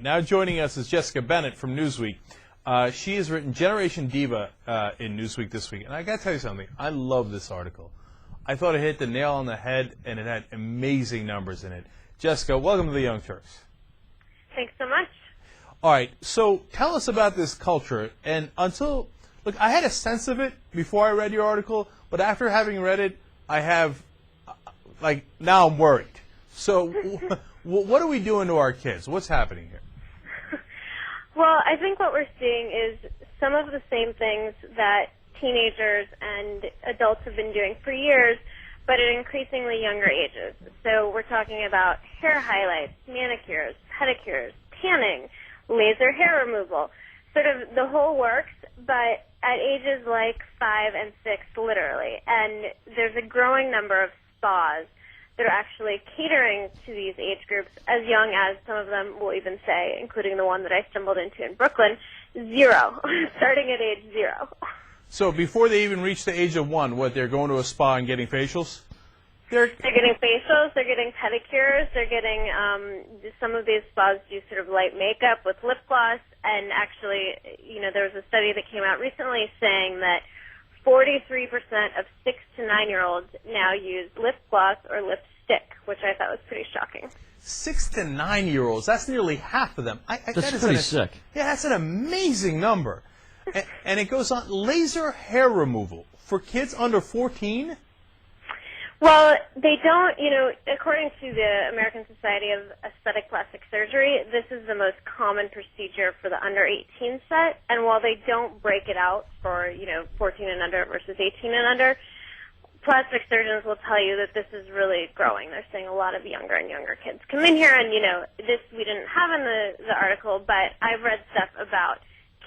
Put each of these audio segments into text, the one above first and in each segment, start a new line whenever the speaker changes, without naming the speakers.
Now joining us is Jessica Bennett from Newsweek. She has written Generation Diva in Newsweek this week. And I got to tell you something. I love this article. I thought it hit the nail on the head, and it had amazing numbers in it. Jessica, welcome to the Young Turks.
Thanks so much.
All right, so tell us about this culture. And look, I had a sense of it before I read your article, but after having read it, I have, now I'm worried. So what are we doing to our kids? What's happening here?
Well, I think what we're seeing is some of the same things that teenagers and adults have been doing for years, but at increasingly younger ages. So we're talking about hair highlights, manicures, pedicures, tanning, laser hair removal, sort of the whole works, but at ages like 5 and 6, literally. And there's a growing number of spas that are actually catering to these age groups as young as, some of them will even say, including the one that I stumbled into in Brooklyn, 0, starting at age 0.
So before they even reach the age of 1, they're going to a spa and getting facials?
They're getting facials, they're getting pedicures, they're getting, some of these spas do sort of light makeup with lip gloss, and actually, there was a study that came out recently saying that 43% of 6 to 9-year-olds now use lip gloss or lipstick, which I thought was pretty shocking.
6 to 9-year-olds, that's nearly half of them.
That's pretty sick.
Yeah, that's an amazing number. And it goes on, laser hair removal for kids under 14?
Well, they don't, according to the American Society of Aesthetic Plastic Surgery, this is the most common procedure for the under 18 set. And while they don't break it out for, 14 and under versus 18 and under, plastic surgeons will tell you that this is really growing. They're seeing a lot of younger and younger kids come in here. And, this we didn't have in the article, but I've read stuff about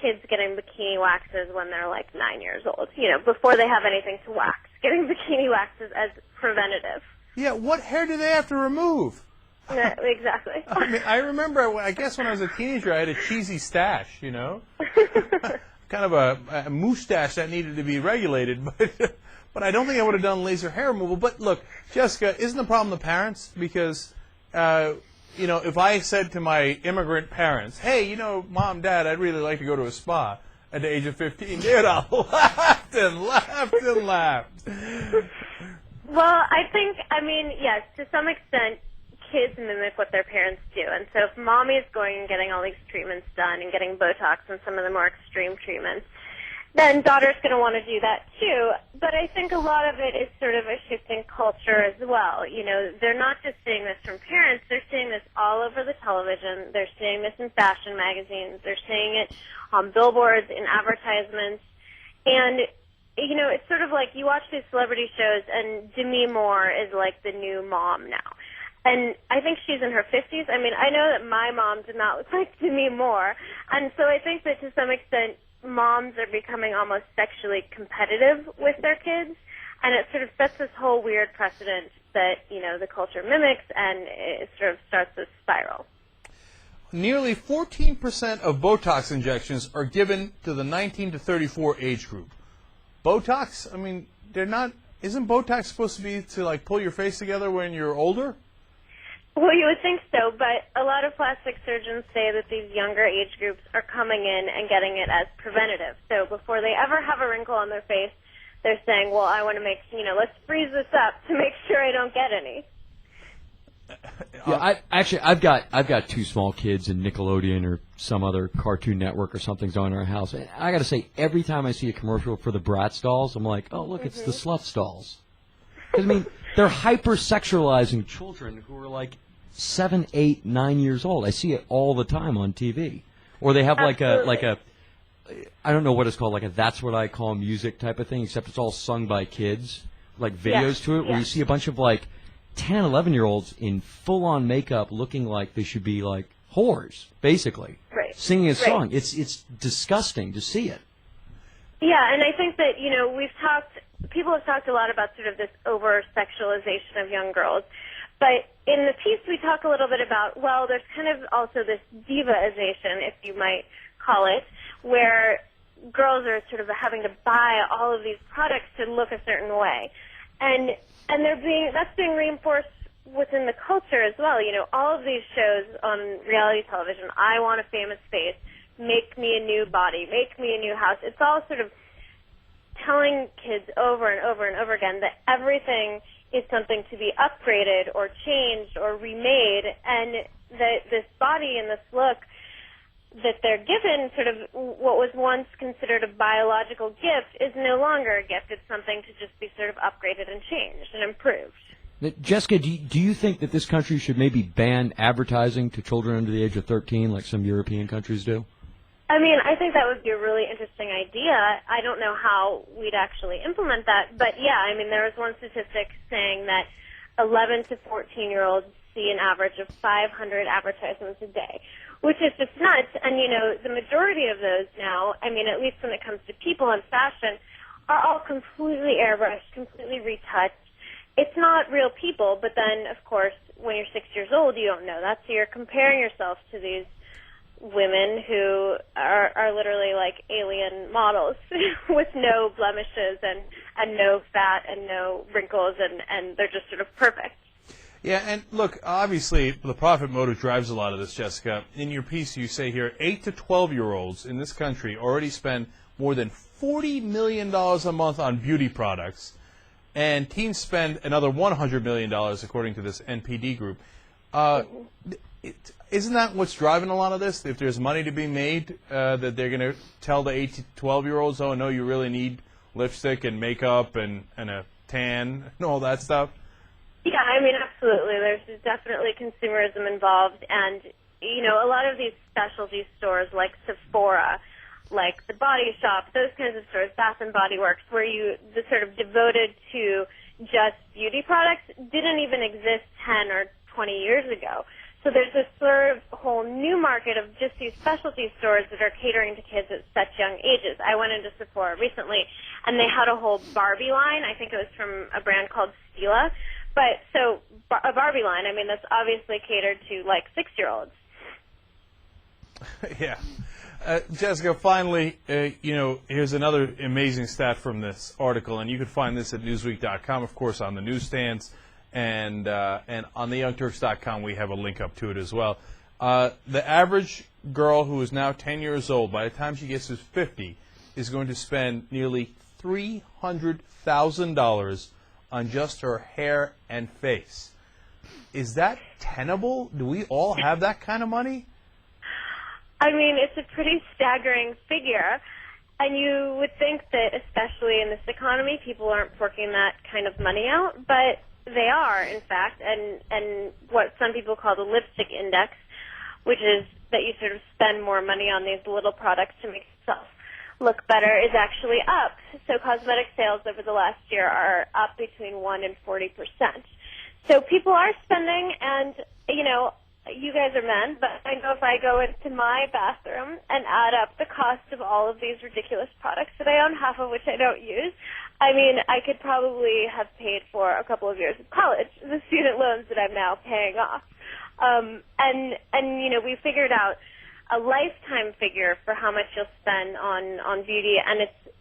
kids getting bikini waxes when they're like 9 years old, before they have anything to wax, getting bikini waxes as preventative.
Yeah, what hair do they have to remove?
Exactly.
I remember, I guess when I was a teenager, I had a cheesy stash, kind of a moustache that needed to be regulated, but I don't think I would have done laser hair removal. But look, Jessica, isn't the problem the parents? Because, if I said to my immigrant parents, hey, Mom, Dad, I'd really like to go to a spa at the age of 15, they would have laughed and laughed and laughed.
Well, yes, to some extent, kids mimic what their parents do. And so if mommy is going and getting all these treatments done and getting Botox and some of the more extreme treatments, then daughter's going to want to do that too. But I think a lot of it is sort of a shifting culture as well. They're not just seeing this from parents. They're seeing this all over the television. They're seeing this in fashion magazines. They're seeing it on billboards, in advertisements. And it's sort of like you watch these celebrity shows, and Demi Moore is like the new mom now. And I think she's in her 50s. I know that my mom did not look like Demi Moore. And so I think that to some extent, moms are becoming almost sexually competitive with their kids. And it sort of sets this whole weird precedent that, the culture mimics, and it sort of starts this spiral.
Nearly 14% of Botox injections are given to the 19 to 34 age group. Botox, isn't Botox supposed to be to pull your face together when you're older?
Well, you would think so, but a lot of plastic surgeons say that these younger age groups are coming in and getting it as preventative. So before they ever have a wrinkle on their face, they're saying, well, I want to make, let's freeze this up to make sure I don't get any.
Yeah, I've got 2 small kids, and Nickelodeon or some other Cartoon Network or something's on in our house. And I got to say, every time I see a commercial for the Bratz dolls, I'm like, oh, look, it's the Sluts dolls. They're hyper-sexualizing children who are like 7, 8, 9 years old. I see it all the time on TV. Or they have I don't know what it's called, like a That's What I Call Music type of thing, except it's all sung by kids, like videos to it, where you see a bunch of 10, 11-year-olds in full-on makeup looking like they should be like whores, basically, singing a song. It's disgusting to see it.
Yeah, and I think that, people have talked a lot about sort of this over-sexualization of young girls. But in the piece, we talk a little bit about, well, there's kind of also this divaization, if you might call it, where girls are sort of having to buy all of these products to look a certain way. And that's being reinforced within the culture as well. You know, all of these shows on reality television, I want a famous face, make me a new body, make me a new house. It's all sort of telling kids over and over and over again that everything is something to be upgraded or changed or remade, and that this body and this look that they're given, sort of what was once considered a biological gift, is no longer a gift. It's something to just be sort of upgraded and changed and improved.
Jessica, do you think that this country should maybe ban advertising to children under the age of 13 like some European countries do?
I mean, I think that would be a really interesting idea. I don't know how we'd actually implement that, but yeah, I mean, there was one statistic saying that 11 to 14-year-olds see an average of 500 advertisements a day, which is just nuts. And, you know, the majority of those now, I mean, at least when it comes to people and fashion, are all completely airbrushed, completely retouched. It's not real people, but then, of course, when you're 6 years old, you don't know that, so you're comparing yourself to these women who are literally like alien models with no blemishes and no fat and no wrinkles, and they're just sort of perfect.
Yeah, and look, obviously the profit motive drives a lot of this, Jessica. In your piece, you say here 8 to 12-year-olds in this country already spend more than $40 million a month on beauty products, and teens spend another $100 million, according to this NPD group. Isn't that what's driving a lot of this? If there's money to be made, that they're going to tell the 8 to 12-year-olds, oh, no, you really need lipstick and makeup and a tan and all that stuff?
Yeah, I mean, absolutely. There's definitely consumerism involved, and, you know, a lot of these specialty stores like Sephora, like The Body Shop, those kinds of stores, Bath and Body Works, where the sort of devoted to just beauty products didn't even exist 10 or 20 years ago. So there's this sort of whole new market of just these specialty stores that are catering to kids at such young ages. I went into Sephora recently, and they had a whole Barbie line. I think it was from a brand called Stila. But so a Barbie line, I mean, that's obviously catered to, like, 6-year-olds.
Yeah. Jessica, finally, you know, here's another amazing stat from this article, and you can find this at Newsweek.com, of course, on the newsstands, and on the YoungTurks.com we have a link up to it as well. The average girl who is now 10 years old, by the time she gets to 50, is going to spend nearly $300,000 on just her hair and face. Is that tenable? Do we all have that kind of money?
I mean, it's a pretty staggering figure, and you would think that, especially in this economy, people aren't forking that kind of money out, but they are, in fact, and what some people call the lipstick index, which is that you sort of spend more money on these little products to make yourself look better, is actually up. So cosmetic sales over the last year are up between 1% and 40%. So people are spending, and, you know, you guys are men, but I know if I go into my bathroom and add up the cost of all of these ridiculous products that I own, half of which I don't use, I mean, I could probably have paid for a couple of years of college, the student loans that I'm now paying off. And you know, we figured out a lifetime figure for how much you'll spend on beauty, and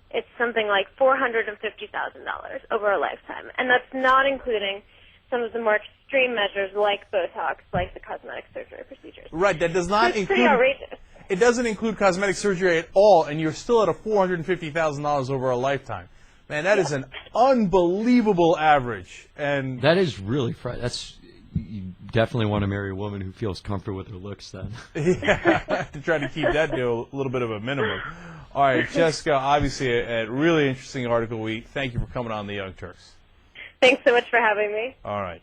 it's something like $450,000 over a lifetime. And that's not including some of the more extreme measures like Botox, like the cosmetic surgery procedures.
Right, that does not include...
pretty outrageous.
It doesn't include cosmetic surgery at all, and you're still at a $450,000 over a lifetime. Man, that is an unbelievable average. And
that is really that's you definitely want to marry a woman who feels comfortable with her looks then.
Yeah, to try to keep that to a little bit of a minimum. All right, Jessica, obviously a really interesting article. We thank you for coming on the Young Turks.
Thanks so much for having me.
All right.